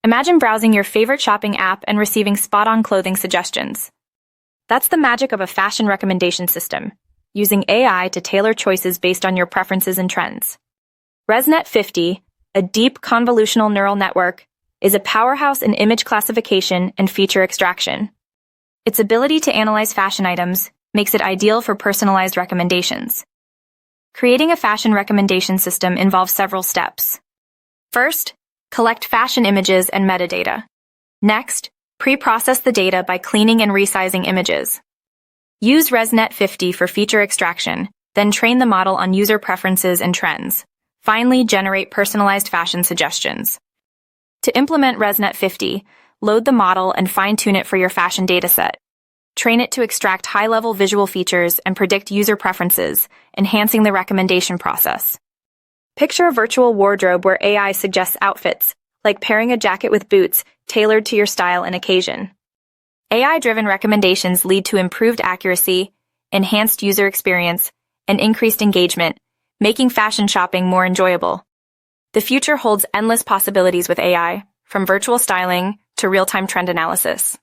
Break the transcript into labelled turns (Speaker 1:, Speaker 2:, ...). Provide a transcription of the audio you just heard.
Speaker 1: Imagine browsing your favorite shopping app and receiving spot-on clothing suggestions. That's the magic of a fashion recommendation system, using AI to tailor choices based on your preferences and trends. ResNet 50, a deep convolutional neural network, is a powerhouse in image classification and feature extraction. Its ability to analyze fashion items makes it ideal for personalized recommendations. Creating a fashion recommendation system involves several steps. First, collect fashion images and metadata. Next, pre-process the data by cleaning and resizing images. Use ResNet 50 for feature extraction, then train the model on user preferences and trends. Finally, generate personalized fashion suggestions. To implement ResNet 50, load the model and fine-tune it for your fashion dataset. Train it to extract high-level visual features and predict user preferences, enhancing the recommendation process. Picture a virtual wardrobe where AI suggests outfits, like pairing a jacket with boots, tailored to your style and occasion. AI-driven recommendations lead to improved accuracy, enhanced user experience, and increased engagement, making fashion shopping more enjoyable. The future holds endless possibilities with AI, from virtual styling to real-time trend analysis.